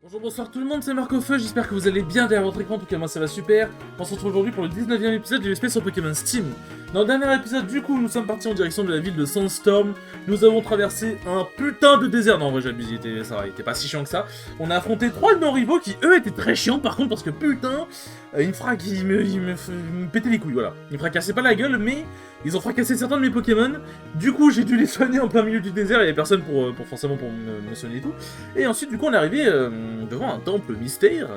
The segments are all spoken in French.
Bonjour, bonsoir tout le monde, c'est Marcofeu, j'espère que vous allez bien derrière votre écran, en tout cas moi ça va super. On se retrouve aujourd'hui pour le 19e épisode de l'espèce sur Pokémon Steam. Dans le dernier épisode, du coup, nous sommes partis en direction de la ville de Sandstorm. Nous avons traversé un putain de désert. Non, en vrai j'abuse, il était pas si chiant que ça. On a affronté 3 de nos rivaux qui, eux, étaient très chiants par contre, parce que putain, il me pétait les couilles, voilà. Ils me fracassaient pas la gueule, mais ils ont fracassé certains de mes Pokémon. Du coup, j'ai dû les soigner en plein milieu du désert, il y avait personne pour me soigner et tout. Et ensuite, du coup, on est arrivé devant un temple mystère.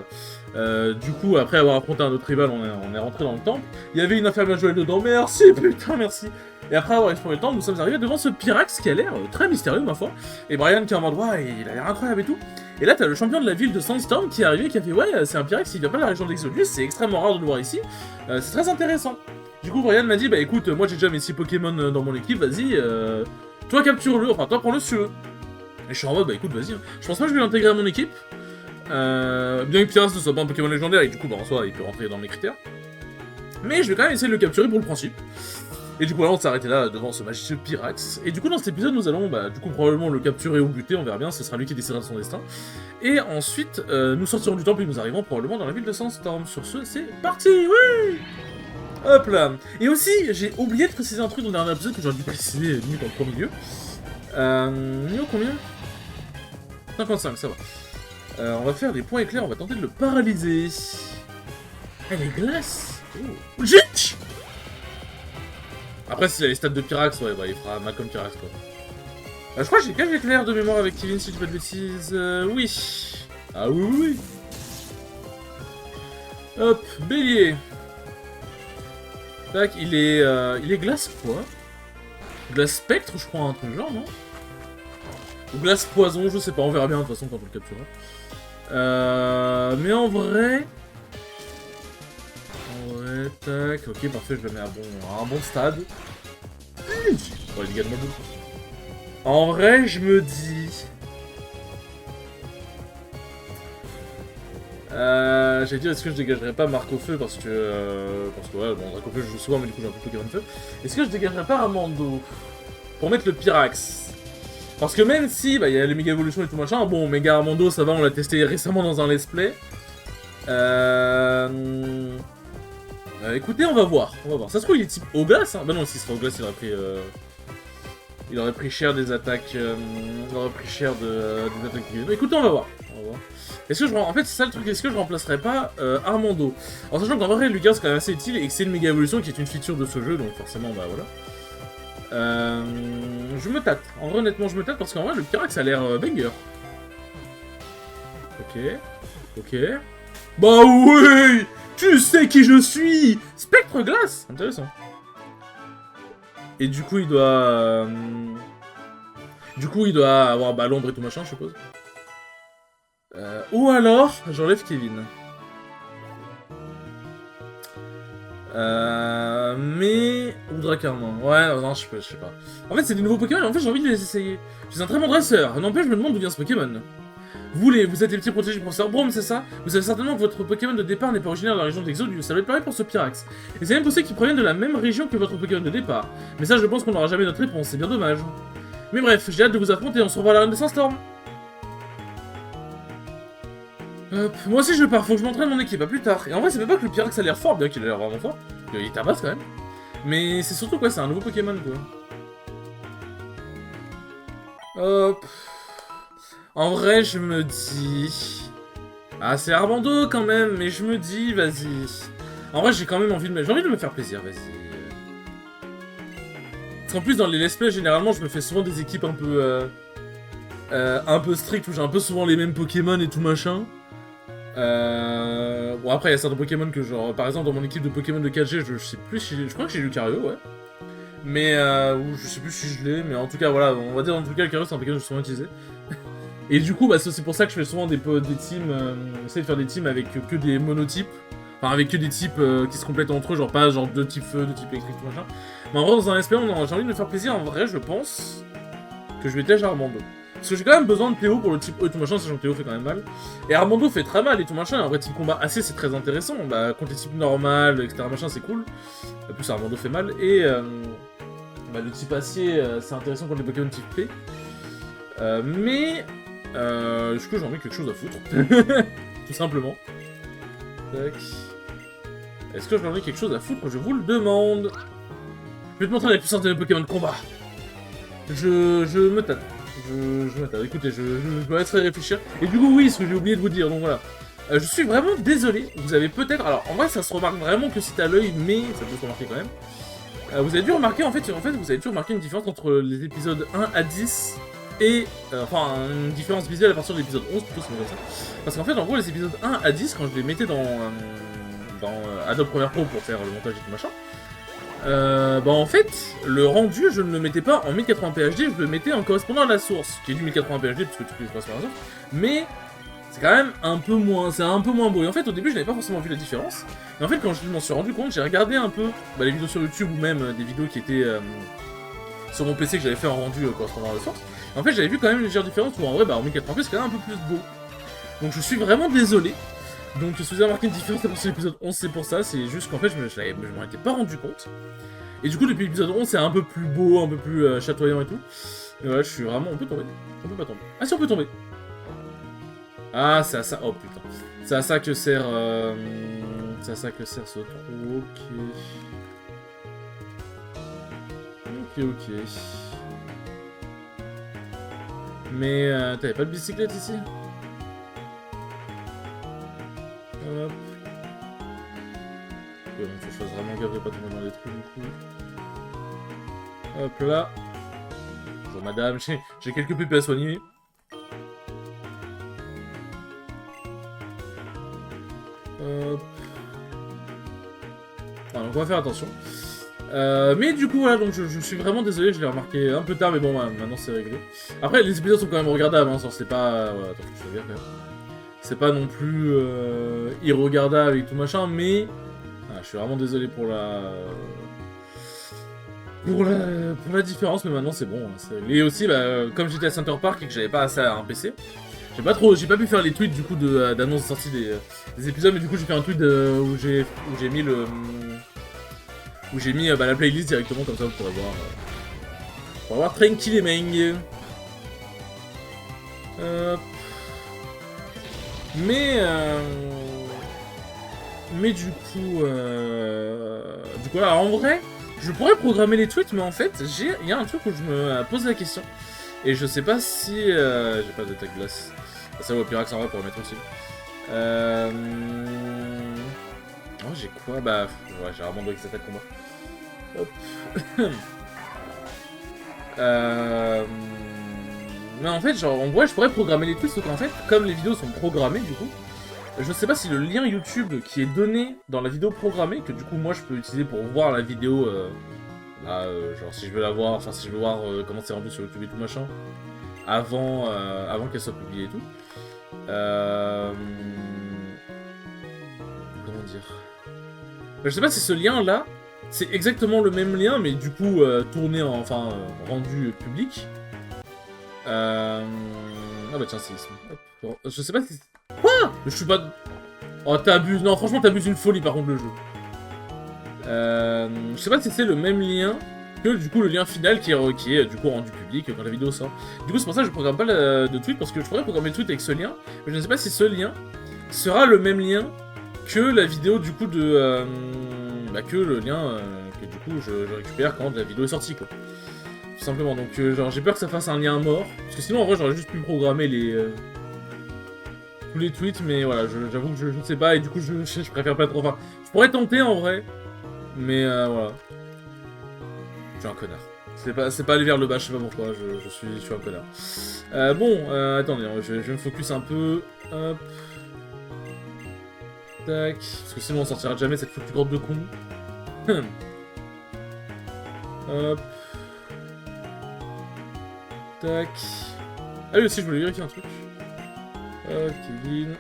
Du coup, après avoir affronté un autre rival, on est rentré dans le temple. Il y avait une infirmière Joël dedans, merci, putain, merci. Et après avoir exploré le temple, nous sommes arrivés devant ce Pyrax qui a l'air très mystérieux, ma foi. Et Brian qui est en mode, ouais, il a l'air incroyable et tout. Et là, t'as le champion de la ville de Sandstorm qui est arrivé, qui a fait, ouais, c'est un Pyrax, il vient pas de la région d'Exodus, c'est extrêmement rare de le voir ici. C'est très intéressant. Du coup, Brian m'a dit, bah écoute, moi j'ai déjà mes 6 Pokémon dans mon équipe, vas-y, toi capture-le, enfin toi prends-le si tu veux. Et je suis en mode, bah écoute, vas-y. Hein. Je pense pas que je vais l'intégrer à mon équipe. Bien que Pyrax ne soit pas un Pokémon légendaire, et du coup, bah en soi, il peut rentrer dans mes critères. Mais je vais quand même essayer de le capturer pour le principe. Et du coup, là, on s'est arrêté là devant ce magique Pyrax. Et du coup, dans cet épisode, nous allons, bah, du coup, probablement le capturer ou buter, on verra bien, ce sera lui qui décidera de son destin. Et ensuite, nous sortirons du temple et nous arriverons probablement dans la ville de Sandstorm. Sur ce, c'est parti, oui! Hop là. Et aussi, j'ai oublié de préciser un truc dans le dernier épisode que j'aurais dû préciser limite en premier lieu. Niveau combien 55, ça va. On va faire des points éclairs, on va tenter de le paralyser. Elle est glace. Oh. Jitch. Après, s'il a les stats de Pyrax, ouais, bah il fera mal comme Pyrax, quoi. Je crois que j'ai 4 éclairs de mémoire avec Kevin, si je dis pas de bêtises. Oui. Ah oui, oui, oui. Hop, bélier. Tac, il est glace quoi? Glace spectre, je crois, un truc genre, non? Ou glace poison, je sais pas, on verra bien de toute façon quand on le capturera. Mais en vrai... Ouais, tac, ok, parfait, je le mets à un bon stade. Oh, les dégâts de ma boule. En vrai, je me dis... J'allais dire, est-ce que je dégagerais pas Marcofeu parce que ouais, bon, Marcofeu je joue souvent, mais du coup j'ai un peu Pokémon Feu. Est-ce que je dégagerais pas Armando pour mettre le Pyrax? Parce que même si, bah, il y a les Mega Evolutions et tout machin, bon, Mega Armando, ça va, on l'a testé récemment dans un let's play. Écoutez, on va voir. Ça se trouve, il est type au glace, hein. Bah non, s'il serait au glace, il aurait pris cher des attaques, il aurait pris cher des attaques. Écoutez, on va voir. Est-ce que en fait, c'est ça le truc, est-ce que je remplacerais pas Armando? En sachant qu'en vrai, Lucas, c'est quand même assez utile et que c'est une Mega Evolution qui est une feature de ce jeu, donc forcément, bah voilà. Je me tâte. En vrai, honnêtement, je me tâte parce qu'en vrai, le Pyrax a l'air banger. Ok. Bah oui! Tu sais qui je suis! Spectre glace! Intéressant. Et du coup, il doit... avoir bah, l'ombre et tout machin, je suppose. Ou alors, j'enlève Kevin. Mais... Ou Dracarmin. Ouais, non, je sais pas. En fait, c'est des nouveaux Pokémon et en fait, j'ai envie de les essayer. Je suis un très bon dresseur. N'empêche, je me demande d'où vient ce Pokémon. Vous êtes les petits protégés du professeur Braum, c'est ça? Vous savez certainement que votre Pokémon de départ n'est pas originaire de la région d'Exodus, ça doit être pareil pour ce Pyrax. Et c'est même possible qu'ils proviennent de la même région que votre Pokémon de départ. Mais ça, je pense qu'on n'aura jamais notre réponse, c'est bien dommage. Mais bref, j'ai hâte de vous affronter, on se revoit à l'arène de Sandstorm. Moi aussi je pars, faut que je m'entraîne mon équipe, à plus tard. Et en vrai, c'est même pas que le Pyrax a l'air fort, bien qu'il a l'air vraiment fort. Il tabasse quand même. Mais c'est surtout quoi, c'est un nouveau Pokémon quoi. Hop. En vrai, je me dis... Ah, c'est Armando quand même, mais je me dis, vas-y. En vrai, j'ai quand même envie de me faire plaisir, vas-y. Parce qu'en plus, dans les let's play, généralement, je me fais souvent des équipes un peu strictes, où j'ai un peu souvent les mêmes Pokémon et tout machin. Bon, après, il y a certains Pokémon que, genre, par exemple, dans mon équipe de Pokémon de 4G, je sais plus si... Je crois que j'ai Lucario, ouais. Mais, je sais plus si je l'ai, mais en tout cas, voilà, on va dire, en tout cas, Lucario, c'est un Pokémon que j'ai souvent utilisé. Et du coup, bah, c'est aussi pour ça que je fais souvent des teams, j'essaie de faire des teams avec que des monotypes, enfin avec que des types qui se complètent entre eux, genre pas genre 2 types feu, 2 types électrique, tout machin. Mais en vrai, dans un SP, j'ai envie de me faire plaisir, en vrai, je pense que je vais tège Armando. Parce que j'ai quand même besoin de Théo pour le type E et tout machin, sachant que Théo fait quand même mal. Et Armando fait très mal et tout machin, et en vrai, type combat AC, c'est très intéressant, bah, contre les types normal, etc. machin, c'est cool. En plus, Armando fait mal, et bah, le type acier, c'est intéressant contre les Pokémon type P. Mais... Est-ce que j'en ai quelque chose à foutre? Tout simplement. Tac. Est-ce que j'en ai quelque chose à foutre? Je vous le demande. Je vais te montrer la puissance de mes Pokémon de combat. Je me tâte. Je me tâte. Écoutez, je me laisserai réfléchir. Et du coup, oui, ce que j'ai oublié de vous dire, donc voilà. Je suis vraiment désolé. Vous avez peut-être... Alors, en vrai, ça se remarque vraiment que c'est à l'œil, mais ça peut se remarquer quand même. Vous avez dû remarquer, en fait, vous avez dû remarquer une différence entre les épisodes 1 à 10 et... enfin, une différence visuelle à partir de l'épisode 11, plutôt, c'est comme ça. Parce qu'en fait, en gros, les épisodes 1 à 10, quand je les mettais dans Adobe Premiere Pro pour faire le montage et tout machin, bah en fait, le rendu, je ne le mettais pas en 1080p HD, je le mettais en correspondant à la source, qui est du 1080p HD, puisque tout est correspond à la source, mais c'est quand même un peu moins, c'est un peu moins beau. Et en fait, au début, je n'avais pas forcément vu la différence, mais en fait, quand je m'en suis rendu compte, j'ai regardé un peu les vidéos sur YouTube, ou même des vidéos qui étaient sur mon PC que j'avais fait en rendu correspondant à la source, et en fait, j'avais vu quand même une légère différence, où en vrai, bah en 1080p, c'est quand même un peu plus beau. Donc je suis vraiment désolé. Donc si vous avez remarqué une différence à partir de l'épisode 11, c'est pour ça, c'est juste qu'en fait je m'en étais pas rendu compte. Et du coup depuis l'épisode 11 c'est un peu plus beau, un peu plus chatoyant et tout. Et voilà, je suis vraiment... On peut tomber? On peut pas tomber. Ah si, on peut tomber. Ah c'est à ça... Oh putain. C'est à ça que sert... C'est à ça que sert ce trou, ok. Mais t'avais pas de bicyclette ici? Hop. Ok, donc faut que je fasse vraiment gaffe de pas tomber dans les trous du coup. Hop là. Bonjour madame, j'ai quelques pépés à soigner. Hop. Ah, donc on va faire attention. Mais du coup voilà, donc je suis vraiment désolé, je l'ai remarqué un peu tard, mais bon, maintenant c'est réglé. Après les épisodes sont quand même regardables, hein, c'est pas... Voilà, attends, je te regarde quand même. C'est pas non plus irregardable et tout machin, mais je suis vraiment désolé pour la différence, mais maintenant c'est bon. Et aussi, comme j'étais à Center Park et que j'avais pas assez à un PC, j'ai pas pu faire les tweets du coup d'annonce de sortie des épisodes, mais du coup j'ai fait un tweet où j'ai mis la playlist directement, comme ça vous pourrez voir. On va voir tranquillement. Mais du coup, voilà, en vrai, je pourrais programmer les tweets, mais en fait, il y a un truc où je me pose la question, et je sais pas si, j'ai pas de tag glace, ça va au Pyrax en vrai pour le mettre aussi. Oh, j'ai quoi? Bah, ouais, j'ai Armando qui s'attaque combat. Hop. Mais en fait, genre, en vrai, je pourrais programmer les tweets, sauf qu'en fait, comme les vidéos sont programmées, du coup, je sais pas si le lien YouTube qui est donné dans la vidéo programmée, que du coup, moi, je peux utiliser pour voir la vidéo, genre, si je veux la voir, enfin, si je veux voir comment c'est rendu sur YouTube et tout machin, avant qu'elle soit publiée et tout. Comment dire? Je sais pas si ce lien-là, c'est exactement le même lien, mais du coup, tourné, rendu public. Ah bah tiens, c'est ici. Hop. Je sais pas si... Quoi? Je suis pas... Oh, t'abuses. Non, franchement, t'abuses une folie, par contre, le jeu. Je sais pas si c'est le même lien que, du coup, le lien final qui est du coup, rendu public quand la vidéo sort. Du coup, c'est pour ça que je programme pas de tweet, parce que je pourrais programmer le tweet avec ce lien, mais je ne sais pas si ce lien sera le même lien que la vidéo, du coup, de... que le lien que, du coup, je récupère quand la vidéo est sortie, quoi. Tout simplement, donc genre j'ai peur que ça fasse un lien mort, parce que sinon en vrai j'aurais juste pu programmer tous les tweets, mais voilà, j'avoue que je ne sais pas, et du coup je préfère pas trop, enfin, je pourrais tenter en vrai, mais voilà. Je suis un connard. C'est pas aller vers le bas, je sais pas pourquoi, je suis un connard. Bon, attendez, je vais me focus un peu, hop. Tac, parce que sinon on sortira jamais cette foutue grotte de con. Hop. Tac. Ah oui aussi, je voulais vérifier un truc. Kevin.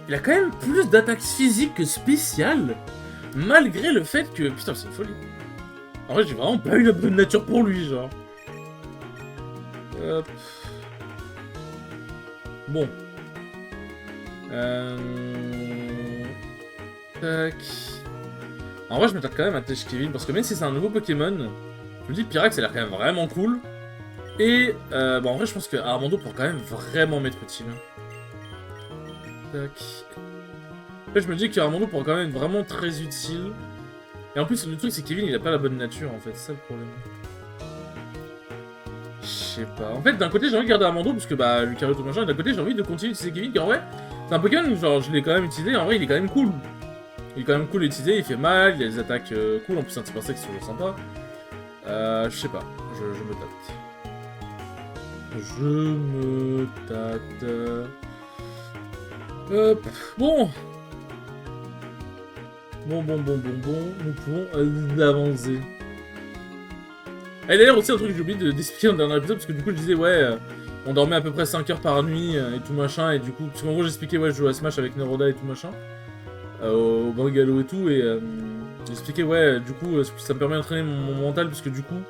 Il a quand même plus d'attaques physiques que spéciales, malgré le fait que... Putain, c'est une folie. En vrai, j'ai vraiment pas eu la bonne nature pour lui, genre. Hop. Bon. Tac. En vrai, je m'attaque quand même à Tech Kevin, parce que même si c'est un nouveau Pokémon, je me dis Pyrax, ça a l'air quand même vraiment cool. Et bon, en vrai, je pense que Armando pourra quand même vraiment m'être utile. Tac. En fait, je me dis qu'Armando pourra quand même être vraiment très utile. Et en plus, le truc, c'est que Kevin, il a pas la bonne nature, en fait. C'est ça le problème. Je sais pas. En fait, d'un côté, j'ai envie de garder Armando, parce que, bah, Lucario tout machin, et d'un côté, j'ai envie de continuer d'utiliser Kevin, car en vrai, c'est un Pokémon, genre, je l'ai quand même utilisé, en vrai, il est quand même cool. Il est quand même cool à utiliser, il fait mal, il a des attaques cool, en plus, c'est un type insecte, c'est toujours sympa. Je sais pas. Je me tâte. Je me tâte. Hop. Bon. Bon. Nous pouvons avancer. Et d'ailleurs, aussi, un truc que j'ai oublié d'expliquer dans le dernier épisode, parce que du coup, je disais, ouais, on dormait à peu près 5 heures par nuit et tout machin, et du coup, parce qu'en gros, j'expliquais, ouais, je jouais à Smash avec Neroda et tout machin, au Bungalow et tout, et j'expliquais, ouais, du coup, ça me permet d'entraîner mon mental, parce que du coup,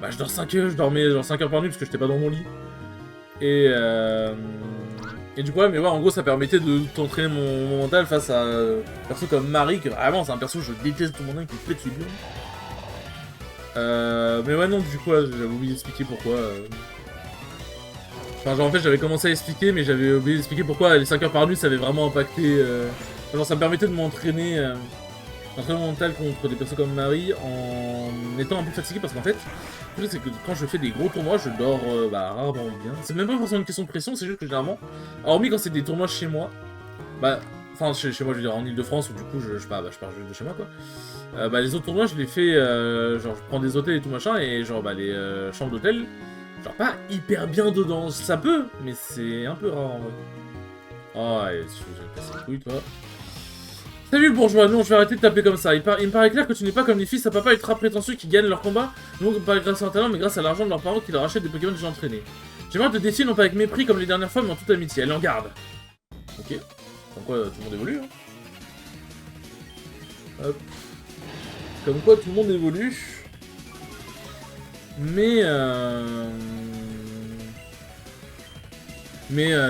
bah, je dors 5 heures, je dormais genre 5 heures par nuit, parce que j'étais pas dans mon lit. Et du coup, ouais, mais ouais, en gros, ça permettait de t'entraîner mon mental face à un perso comme Marie, que vraiment, c'est un perso que je déteste tout le monde, qui pète les burnes. Mais ouais, non, du coup, j'avais oublié d'expliquer pourquoi. Enfin, genre, en fait, j'avais commencé à expliquer, mais j'avais oublié d'expliquer pourquoi les 5 heures par nuit, ça avait vraiment impacté. Genre, ça me permettait de m'entraîner. L'entraînement mental contre des persos comme Marie en étant un peu fatigué, parce qu'en fait, le truc, c'est que quand je fais des gros tournois, je dors rarement bien. C'est même pas forcément une question de pression, c'est juste que généralement, hormis quand c'est des tournois chez moi, bah, enfin, chez moi, je veux dire en Ile-de-France, où du coup, je pars juste de chez moi, quoi. Bah, les autres tournois, je les fais, genre, je prends des hôtels et tout machin, et genre, bah, les chambres d'hôtel, genre, pas hyper bien dedans. Ça peut, mais c'est un peu rare en vrai. Ah, ouais, je vais casser les couilles, toi. Salut le bourgeois, non, je vais arrêter de taper comme ça. Il me paraît clair que tu n'es pas comme les fils à papa ultra prétentieux qui gagnent leur combat, non pas grâce à leur talent, mais grâce à l'argent de leurs parents qui leur achètent des Pokémon déjà entraînés. J'aimerais te défier non pas avec mépris comme les dernières fois, mais en toute amitié. Elle en garde. Ok. Comme quoi, tout le monde évolue, hein. Hop. Comme quoi, tout le monde évolue. Mais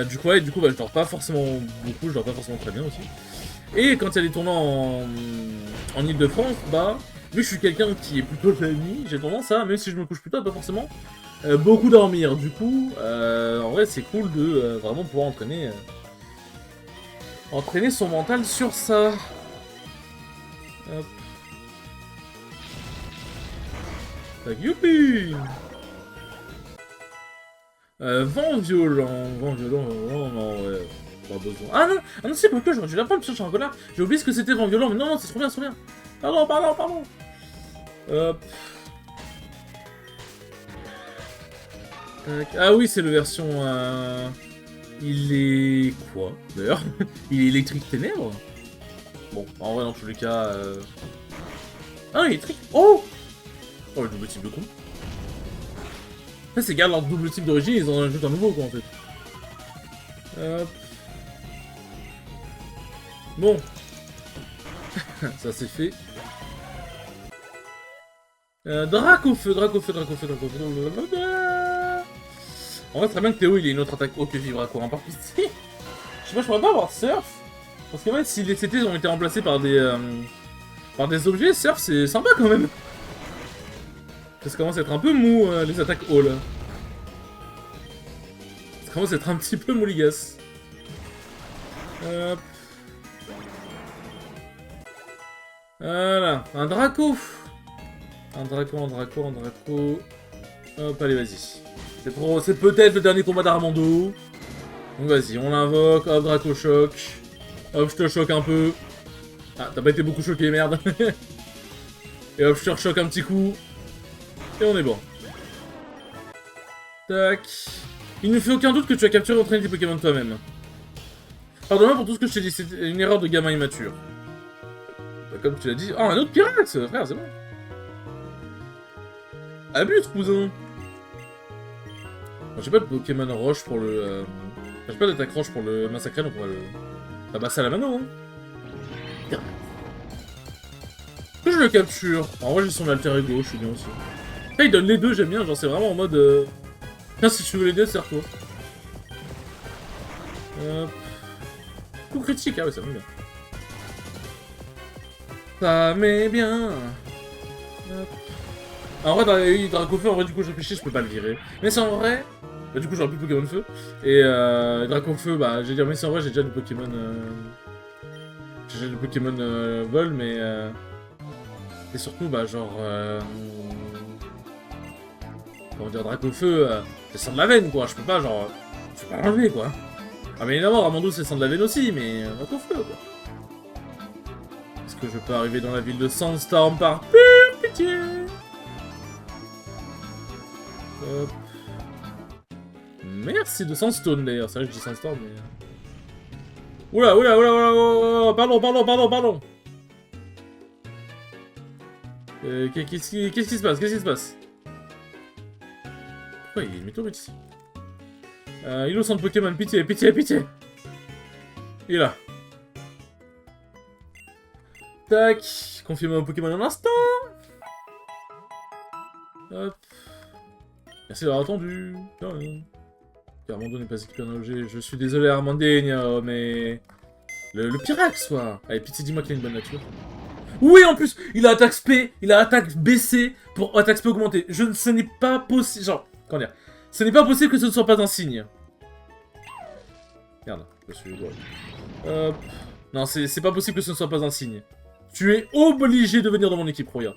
du coup, ouais, bah, je dors pas forcément beaucoup, je dors pas forcément très bien aussi. Et quand il y a des tournois en Ile-de-France, bah, vu que je suis quelqu'un qui est plutôt de la nuit, j'ai tendance à, même si je me couche plus tard, pas forcément, beaucoup dormir. Du coup, en vrai, c'est cool de vraiment pouvoir entraîner son mental sur ça. Hop. Tac, youpi! Vent violent, non, ouais. Pas besoin. Ah non, c'est pourquoi j'aurais dû l'apprendre, putain, je suis un connard. J'ai oublié ce que c'était vent violent, mais non, c'est trop bien, c'est trop bien. Pardon. Hop. Tac. Ah oui, c'est le version. Il est. Quoi, d'ailleurs? Il est électrique ténèbres? Bon, en vrai, dans tous les cas. Ah, électrique. Oh! Oh, le double type de con. En fait, c'est garde leur double type d'origine, ils en ajoutent un nouveau, quoi, en fait. Hop. Bon. Ça c'est fait. Dracofeu. En vrai, très bien que Théo il ait une autre attaque haut que Vibra courant par piste. Je sais pas, je pourrais pas avoir Surf. Parce que ouais, si les CT ont été remplacés par des objets, Surf c'est sympa quand même. Ça commence à être un peu mou les attaques haut là. Ça commence à être un petit peu mouligas. Hop. Voilà, un Draco. Un Draco. Hop, allez, vas-y. C'est peut-être le dernier combat d'Armando. Donc vas-y, on l'invoque. Hop, Draco choc. Hop, je te choque un peu. Ah, t'as pas été beaucoup choqué, merde. Et hop, je te rechoque un petit coup. Et on est bon. Tac. Il ne fait aucun doute que tu as capturé et entraîné tes Pokémon toi-même. Pardonne-moi pour tout ce que je t'ai dit, c'est une erreur de gamin immature. Comme tu l'as dit. Oh, un autre pirate, frère, c'est bon. Abuse, cousin. J'ai pas de Pokémon roche pour le. J'ai pas d'attaque roche pour le massacrer, donc on va le tabasser à la mano. Hein. Que je le capture. En vrai, j'ai son alter ego, je suis bien aussi. Après, il donne les deux, j'aime bien. Genre, c'est vraiment en mode. Tiens, si tu veux les deux, serre-toi. Coup critique, ah ouais, ça me met bien. Ça met bien. Hop. En vrai, oui, Dracofeu, en vrai, du coup, je réfléchis, je peux pas le virer. Mais c'est en vrai... Bah, du coup, j'aurai plus Pokémon Feu. Et Dracofeu, bah, j'ai dire, mais c'est en vrai, j'ai déjà du Pokémon... J'ai déjà du Pokémon Vol, mais... Et surtout, bah, genre... Comment dire, Dracofeu, c'est sang de la veine, quoi. Je peux pas, genre... Je peux pas l'enlever, quoi. Ah, mais évidemment, Ramondou, c'est sang de la veine aussi, mais... Dracofeu, quoi. Est-ce que je peux arriver dans la ville de Sandstorm par pure pitié? Hop. Merci de Sandstone d'ailleurs, c'est vrai que je dis Sandstorm mais... Oula, oula, oula, oula, oula, pardon, pardon, pardon, pardon. Qu'est-ce qui se passe? Qu'est-ce qui se passe? Pourquoi il est météorite ici? Il est au centre Pokémon, pitié, pitié, pitié. Il est là. Tac, confie-moi au Pokémon un instant. Hop. Merci d'avoir attendu. Armando n'est pas équipé en objet. Je suis désolé Armandinho, mais... Le Pyrax, quoi. Allez, pitié, dis-moi qu'il a une bonne nature. Oui, en plus, il a attaque SP, il a attaque baissée pour attaque SP augmentée. Ce n'est pas possible... Genre, comment dire? Ce n'est pas possible que ce ne soit pas un signe. Merde, je suis... Hop. Non, c'est pas possible que ce ne soit pas un signe. Tu es obligé de venir dans mon équipe, regarde.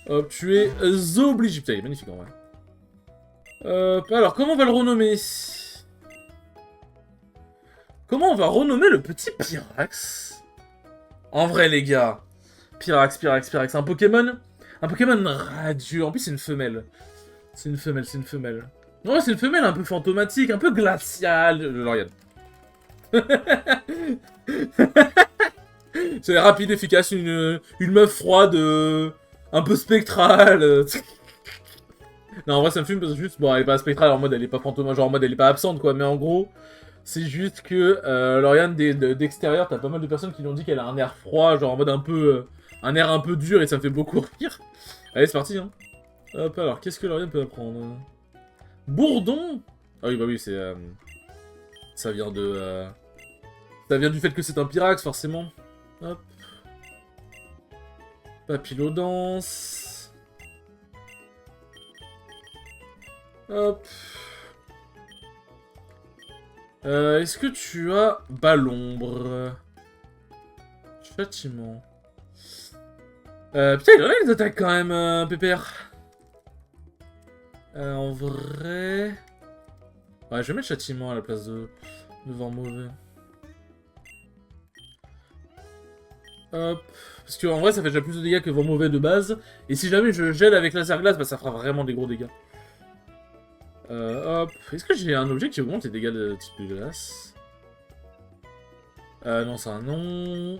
Hop, tu es obligé. Putain, il est magnifique en vrai. Alors, comment on va le renommer? Comment on va renommer le petit Pyrax? En vrai, les gars. Pyrax, Pyrax, Pyrax. Un Pokémon radieux. En plus, c'est une femelle. C'est une femelle, c'est une femelle. Ouais, c'est une femelle un peu fantomatique, un peu glaciale. Lauriane. C'est rapide, efficace, une meuf froide, un peu spectrale. Non, en vrai, ça me fume parce que juste, bon, elle est pas spectrale, en mode, elle est pas fantôme, genre en mode, elle est pas absente, quoi. Mais en gros, c'est juste que, Lauriane, d'extérieur, t'as pas mal de personnes qui lui ont dit qu'elle a un air froid, genre en mode un peu, un air un peu dur, et ça me fait beaucoup rire. Allez, c'est parti, hein. Hop, alors, qu'est-ce que Lauriane peut apprendre? Bourdon? Ah oui, bah oui, c'est, ça vient de, ça vient du fait que c'est un Pyrax, forcément. Hop. Papillodance. Hop. Est-ce que tu as Balombre? Châtiment. Putain, il en a les attaques quand même, Pépère. En vrai... Ouais, je vais mettre Châtiment à la place de Vent Mauvais. Hop. Parce qu'en vrai, ça fait déjà plus de dégâts que Vent Mauvais de base. Et si jamais je gèle avec Laser Glace, bah ça fera vraiment des gros dégâts. Hop. Est-ce que j'ai un objet qui augmente les dégâts de type de glace? Non, c'est un non.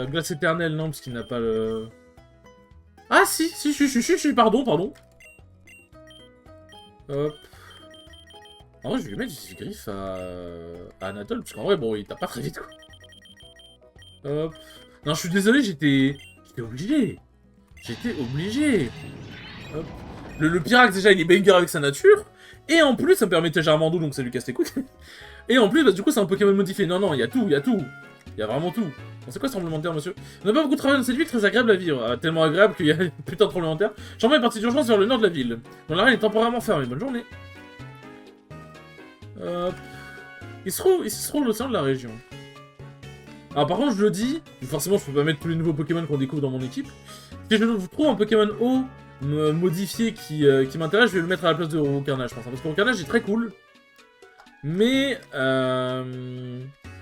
Glace éternelle, non, parce qu'il n'a pas le... Ah, si, pardon, pardon. Hop. En vrai, je vais lui mettre du griffe à Anatole, parce qu'en vrai, bon, il tape pas très vite, quoi. Hop. Non, je suis désolé, j'étais obligé. J'étais obligé. Hop. Le Pyrax, déjà, il est banger avec sa nature. Et en plus, ça me permet de Charmando, donc ça lui casse les couilles. Et en plus, bah, du coup, c'est un Pokémon modifié. Non, non, il y a tout, il y a tout. Il y a vraiment tout. Bon, c'est quoi ce tremblement de terre, monsieur? On n'a pas beaucoup travaillé dans cette ville, très agréable à vivre. Tellement agréable qu'il y a une putain de tremblement de terre. Charmant est parti d'urgence vers le nord de la ville. Dont l'arène est temporairement fermée. Bonne journée. Hop. Il se trouve l'océan de la région. Alors par contre, je le dis, forcément, je peux pas mettre tous les nouveaux Pokémon qu'on découvre dans mon équipe. Si je trouve un Pokémon haut modifié qui m'intéresse, je vais le mettre à la place de Carnage, je pense. Parce que Carnage est très cool. Mais,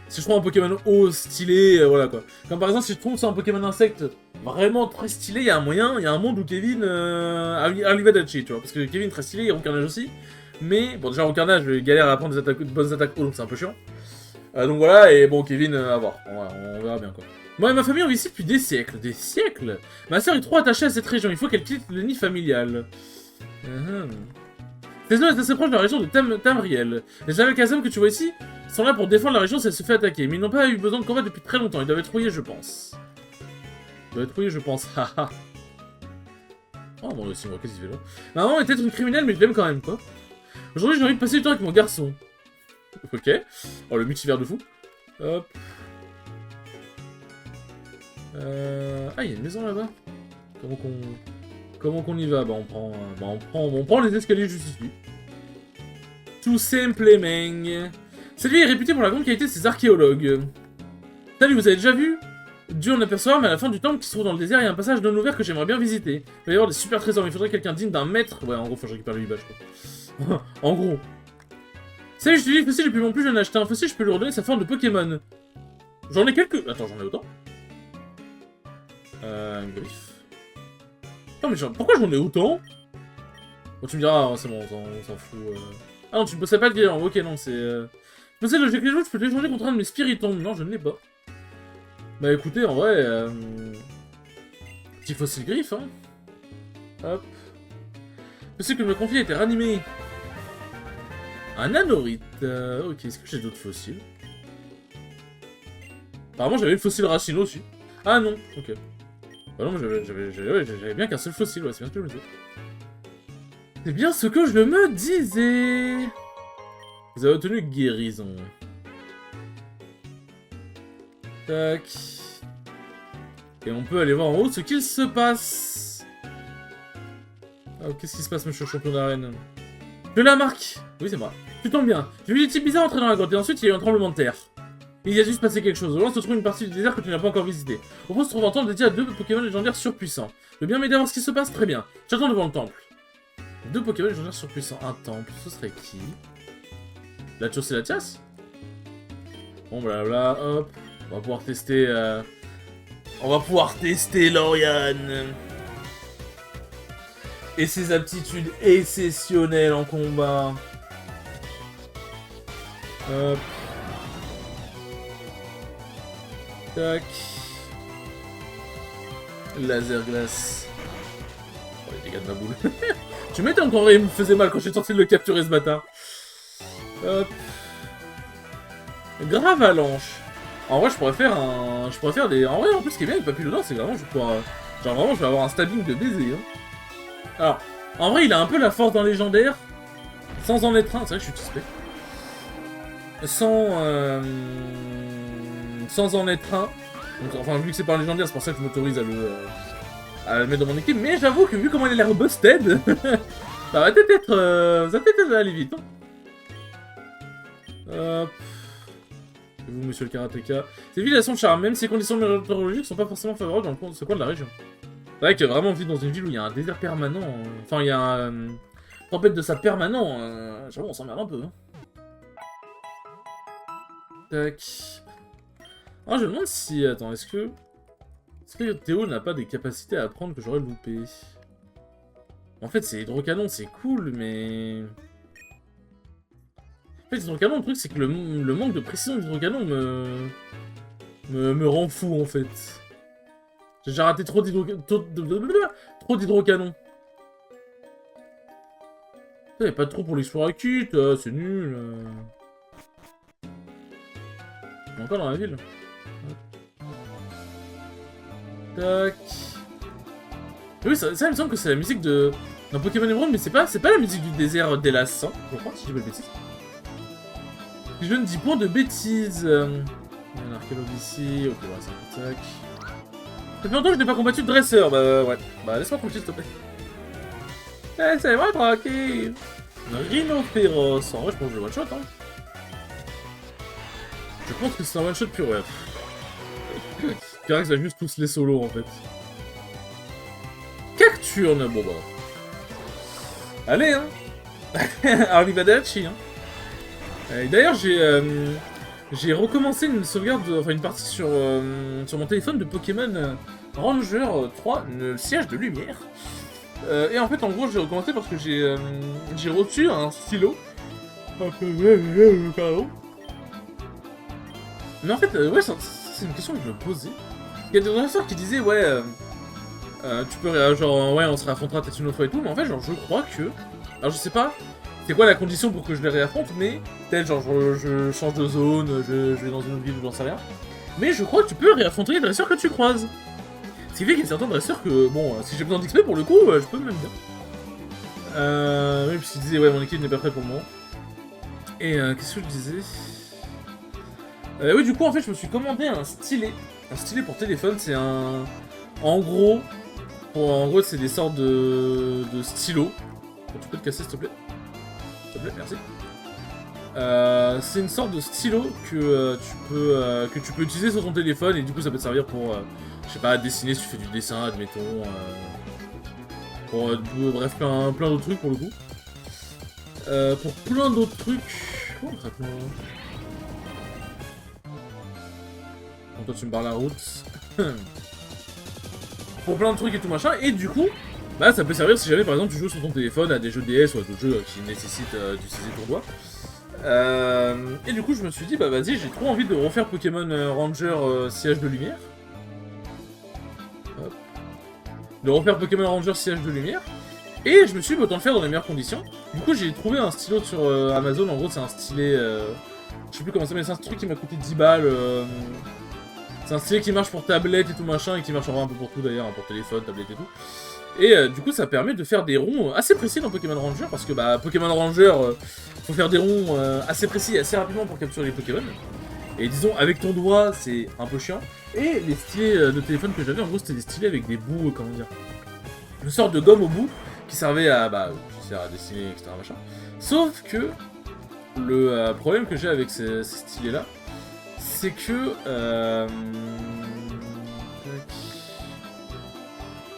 si je trouve un Pokémon haut, stylé, voilà quoi. Comme par exemple, si je trouve un Pokémon insecte vraiment très stylé, il y a un moyen, il y a un monde où Kevin arrive à Dachi, tu vois. Parce que Kevin très stylé, et Carnage aussi. Mais, bon, déjà, Carnage, je galère à prendre des bonnes attaques haut, donc c'est un peu chiant. Donc voilà, et bon, Kevin, à voir. On verra bien, quoi. Moi et ma famille, on vit ici depuis des siècles. Des siècles? Ma sœur est trop attachée à cette région, il faut qu'elle quitte le nid familial. Ces zones est assez proche de la région de Tamriel. Les Alakazam que tu vois ici sont là pour défendre la région si elle se fait attaquer, mais ils n'ont pas eu besoin de combat depuis très longtemps, ils doivent être rouillés, je pense. Ils doivent être rouillés, je pense, haha. Oh bon, c'est moi, qu'est-ce qu'il fait là? Maman est peut-être une criminelle, mais je l'aime quand même, quoi. Aujourd'hui, j'ai envie de passer du temps avec mon garçon. Ok. Oh, le multivers de fou. Hop. Ah, il y a une maison là-bas. Comment qu'on y va? Bah on prend les escaliers juste ici. Tout simplement. Cette ville est réputée pour la grande qualité de ses archéologues. Salut, vous avez déjà vu? Dieu en apercevoir, mais à la fin du temple qui se trouve dans le désert, il y a un passage non ouvert que j'aimerais bien visiter. Il va y avoir des super trésors, mais il faudrait quelqu'un digne d'un maître. Ouais, en gros, faut que je récupère le badge, quoi. En gros. Salut, je te dis, fossile depuis mon plus jeune âge. T'as un fossile, je peux lui redonner sa forme de Pokémon. J'en ai quelques. Attends, j'en ai autant? Une griffe. Non, mais pourquoi j'en ai autant? Bon, tu me diras, c'est bon, on s'en fout. Ah non, tu ne possèdes pas le guerrier. Ok, non, c'est. Je possède le jeu que les jours, je peux l'échanger contre un de mes spiritons. Non, je ne l'ai pas. Bah écoutez, en vrai. Petit fossile griffe, hein. Hop. Je sais que me confier a été ranimé. Un anorite. Ok, est-ce que j'ai d'autres fossiles? Apparemment, j'avais le fossile racine aussi. Ah non, ok. Bah non, j'avais bien qu'un seul fossile, ouais, c'est bien ce que je me disais. C'est bien ce que je me disais. Vous avez obtenu guérison. Tac. Et on peut aller voir en haut ce qu'il se passe. Oh, qu'est-ce qui se passe, monsieur le champion d'arène? Je la marque. Oui, c'est moi. Tu tombes bien. J'ai vu des types bizarres entrer dans la grotte et ensuite il y a eu un tremblement de terre. Il y a juste passé quelque chose. Au loin se trouve une partie du désert que tu n'as pas encore visité. Au fond se trouve un temple dédié à 2 Pokémon légendaires surpuissants. Tu veux bien m'aider à voir ce qui se passe? Très bien. J'attends devant le temple. 2 Pokémon légendaires surpuissants. Un temple. Ce serait qui? La Latios et la Latias? Bon, blabla. Hop. On va pouvoir tester... On va pouvoir tester Lauriane. Et ses aptitudes exceptionnelles en combat. Hop. Tac. Laser glace. Oh, les dégâts de ma boule. Tu m'étonnes qu'en vrai il me faisait mal quand j'ai tenté de le capturer ce bâtard. Hop. Grave avalanche. En vrai je pourrais faire un... Je pourrais faire des... En vrai en plus ce qui est bien avec Papy dedans c'est que vraiment je vais pouvoir... Genre vraiment je vais avoir un stabbing de baiser. Hein. Alors, en vrai il a un peu la force d'un légendaire. Sans en être un. C'est vrai que je suis suspect. Sans en être un. Donc, enfin, vu que c'est pas un légendaire, c'est pour ça que je m'autorise à le mettre dans mon équipe. Mais j'avoue que vu comment il a l'air busted, ça va peut-être aller vite. Hein. Hop. Et vous, monsieur le karatéka. Ces villes, elles sont de charme, même si les conditions météorologiques sont pas forcément favorables dans ce coin de la région. C'est vrai que vraiment vivre dans une ville où il y a un désert permanent, enfin il y a un tempête de sable permanent, j'avoue on s'emmerde un peu. Hein. Tac. Ah, je me demande si... Attends, est-ce que Théo n'a pas des capacités à apprendre que j'aurais loupé? En fait, c'est hydrocanon, c'est cool, mais... En fait, hydrocanon, le truc, c'est que le manque de précision d'hydrocanon me rend fou, en fait. J'ai déjà raté trop d'hydrocanon. Il n'y a pas de trop pour l'explorer kit, c'est nul. On est encore dans la ville. Tac. Oui, ça il me semble que c'est la musique d'un Pokémon Emerald, mais c'est pas la musique du désert d'Elas, hein, je crois, si je dis pas de bêtises. Je ne dis point de bêtises. Il y a un archéologue ici, ok, voilà, ça tac. Ça fait longtemps que je n'ai pas combattu de dresseur, bah ouais. Bah laisse-moi tranquille, s'il te plaît. Eh, c'est moi tranquille. Un rhinophéros. En vrai, je pense que je le one-shot, hein. Je pense que c'est un one-shot pur, ouais. Carax va juste tous les solos, en fait. Cacturne, bon bah. Allez, hein. Arrivederci, hein. Et d'ailleurs, j'ai recommencé une sauvegarde, enfin une partie sur mon téléphone de Pokémon Ranger 3, le siège de lumière. Et en fait, en gros, j'ai recommencé parce que j'ai reçu un stylo. Pardon. Mais en fait, ouais, c'est une question que je me posais. Il y a des dresseurs qui disaient, ouais, tu peux, genre, ouais, on se réaffrontera peut-être une autre fois et tout, mais en fait, genre, je crois que... Alors, je sais pas, c'est quoi la condition pour que je les réaffronte, mais peut-être, genre, je change de zone, je vais dans une autre ville, j'en sais rien. Mais je crois que tu peux réaffronter les dresseurs que tu croises. Ce qui fait qu'il y a certains dresseurs que, bon, si j'ai besoin d'XP pour le coup, je peux même bien. Même s'il disait, ouais, mon équipe n'est pas prête pour le moment. Et qu'est-ce que je disais? Oui, du coup, en fait, je me suis commandé un stylet. Un stylet pour téléphone, c'est un... En gros, En gros, c'est des sortes de stylos. Bon, tu peux te casser, s'il te plaît. S'il te plaît, merci. C'est une sorte de stylo que tu peux utiliser sur ton téléphone et du coup ça peut te servir pour, je sais pas, dessiner si tu fais du dessin, admettons, pour, bref, plein d'autres trucs pour le coup. Pour plein d'autres trucs... Oh, concrètement... Bon, toi tu me barres la route. Pour plein de trucs et tout machin, et du coup, bah ça peut servir si jamais par exemple tu joues sur ton téléphone à des jeux DS ou à d'autres jeux qui nécessitent d'utiliser ton doigt. Et du coup je me suis dit bah vas-y, j'ai trop envie de refaire Pokémon Ranger Sillage de Lumière. Hop. De refaire Pokémon Ranger Sillage de Lumière. Et je me suis dit autant le faire dans les meilleures conditions. Du coup j'ai trouvé un stylo sur Amazon, en gros c'est un stylet... je sais plus comment ça, mais c'est un truc qui m'a coûté 10 balles. C'est un stylet qui marche pour tablette et tout machin, et qui marche en vrai un peu pour tout d'ailleurs, hein, pour téléphone, tablette et tout. Et du coup ça permet de faire des ronds assez précis dans Pokémon Ranger, parce que bah Pokémon Ranger, faut faire des ronds assez précis et assez rapidement pour capturer les Pokémon. Et disons, avec ton doigt, c'est un peu chiant. Et les stylets de téléphone que j'avais, en gros c'était des stylets avec des bouts, comment dire, une sorte de gomme au bout, qui servait à, qui sert à dessiner, etc. machin. Sauf que, le problème que j'ai avec ces stylets là, c'est que...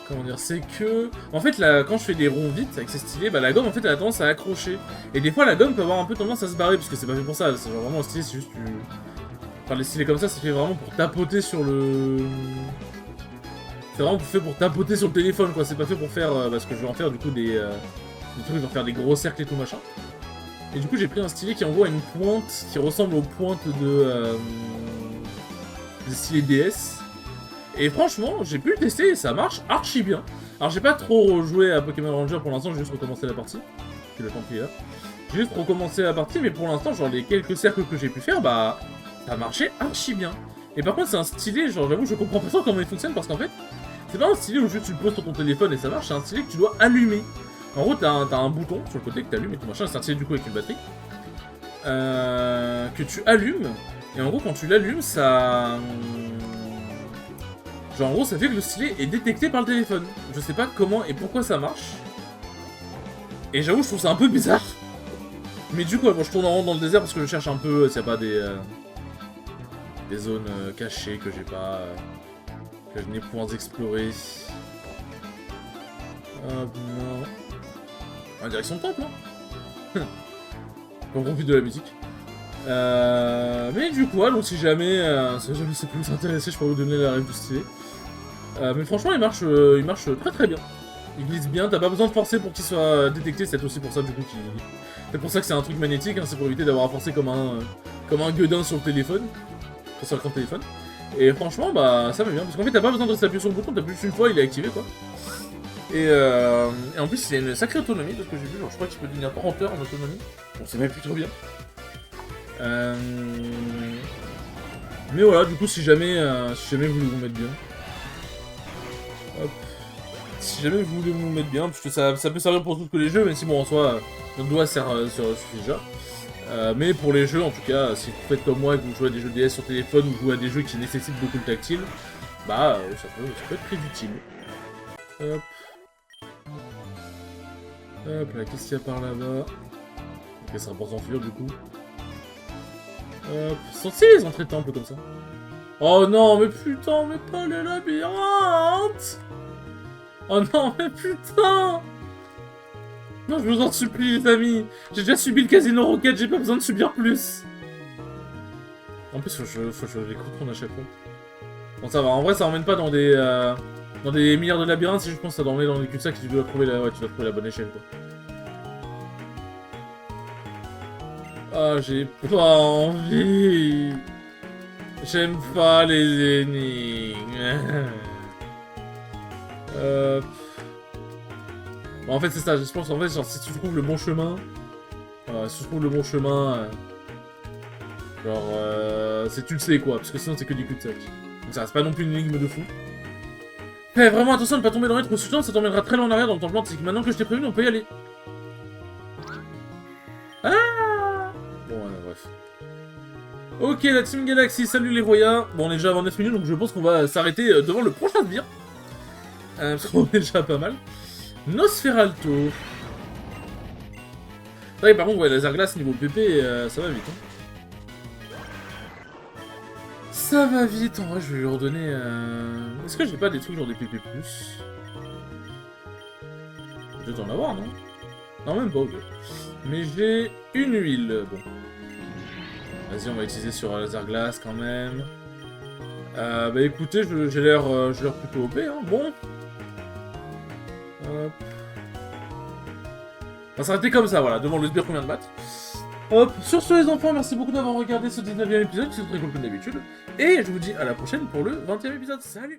comment dire, c'est que... En fait, là, quand je fais des ronds vite avec ces stylets, bah la gomme, en fait, elle a tendance à accrocher. Et des fois, la gomme peut avoir un peu tendance à se barrer, parce que c'est pas fait pour ça. C'est genre vraiment un stylet, c'est juste... Enfin, les stylets comme ça, c'est fait vraiment pour tapoter sur le... C'est vraiment fait pour tapoter sur le téléphone, quoi. C'est pas fait pour faire... parce que je vais en faire, du coup, des trucs, je vais en faire des gros cercles et tout, machin. Et du coup, j'ai pris un stylet qui envoie une pointe qui ressemble aux pointes des stylets DS. Et franchement, j'ai pu le tester et ça marche archi bien. Alors, j'ai pas trop rejoué à Pokémon Ranger pour l'instant, j'ai juste recommencé la partie. C'est le temps qu'il y a. J'ai juste recommencé la partie, mais pour l'instant, genre, les quelques cercles que j'ai pu faire, bah, ça marchait archi bien. Et par contre, c'est un stylet, genre, j'avoue, je comprends pas trop comment il fonctionne parce qu'en fait, c'est pas un stylet où juste tu le poses sur ton téléphone et ça marche, c'est un stylet que tu dois allumer. En gros, t'as un bouton sur le côté que t'allumes et tout machin, c'est un stylet du coup avec une batterie. Que tu allumes, et en gros, quand tu l'allumes, ça... Genre en gros, ça fait que le stylet est détecté par le téléphone. Je sais pas comment et pourquoi ça marche. Et j'avoue, je trouve ça un peu bizarre. Mais du coup, bon, je tourne en rond dans le désert parce que je cherche un peu s'il n'y a pas des zones cachées que j'ai pas... que je n'ai point explorées. Hop, non... En direction de temple, hein. Pour profiter de la musique. Mais du coup, donc si jamais ça peut vous intéresser, je pourrais vous donner la règle du stylet. Mais franchement, il marche très très bien. Il glisse bien, t'as pas besoin de forcer pour qu'il soit détecté, c'est aussi pour ça du coup qu'il... C'est pour ça que c'est un truc magnétique, hein, c'est pour éviter d'avoir à forcer comme un gueudin sur le téléphone. Sur l'écran de téléphone. Et franchement, bah ça va bien, parce qu'en fait t'as pas besoin de rester appuyé sur le bouton, t'appuies juste une fois, il est activé quoi. Et en plus, il a une sacrée autonomie, de ce que j'ai vu. Genre, je crois qu'il peut devenir 30 heures en autonomie. Bon, c'est même plus trop bien. Mais voilà, du coup, si jamais vous voulez vous mettre bien. Hop. Si jamais vous voulez vous mettre bien, parce que ça peut servir pour tout que les jeux, mais si bon, en soi, notre doigt suffit déjà. Mais pour les jeux, en tout cas, si vous faites comme moi et que vous jouez à des jeux DS sur téléphone ou jouez à des jeux qui nécessitent beaucoup de tactile, bah, ça peut être très utile. Hop. Hop là, qu'est-ce qu'il y a par là-bas? Ok, ça rapporte en fur du coup. Hop, sortez les entrées de temple comme ça. Oh non, mais putain, mais pas les labyrinthes! Oh non, mais putain! Non, je vous en supplie, les amis. J'ai déjà subi le Casino Rocket, j'ai pas besoin de subir plus. En plus, faut que je les contourne à chaque fois. Bon, ça va, en vrai, ça emmène pas dans des milliards de labyrinthes, si je pense que ça doit emmener dans des cul-de-sac et tu dois trouver la bonne échelle, quoi. Ah, j'ai pas envie. J'aime pas les énigmes. Bon, en fait, c'est ça, je pense en fait, genre, si tu trouves le bon chemin, c'est tu le sais quoi, parce que sinon c'est que du cul-de-sac. Donc ça reste pas non plus une énigme de fou. Fais vraiment attention de ne pas tomber dans les trous suivants, ça t'emmènera très loin en arrière dans le temple antique. Maintenant que je t'ai prévenu, on peut y aller. Ah bon, bref. Ok, la Team Galaxy, salut les Royas. Bon, on est déjà avant 9 minutes, donc je pense qu'on va s'arrêter devant le prochain sbire. Parce qu'on est déjà pas mal. Nosferalto. Ouais, par contre, ouais, laser glace niveau PP, ça va vite. Hein. Ça va vite, en vrai, je vais lui redonner... Est-ce que j'ai pas des trucs genre des PP+. Je dois en avoir, non? Non, même pas, ok. Mais j'ai une huile, bon. Vas-y, on va utiliser sur laser glace quand même. Bah écoutez, j'ai l'air plutôt OP, hein. Bon. Hop. On va s'arrêter comme ça, voilà, devant le sbire qu'on vient de battre. Hop, sur ce les enfants, merci beaucoup d'avoir regardé ce 19e épisode, c'est très cool comme d'habitude. Et je vous dis à la prochaine pour le 20e épisode. Salut!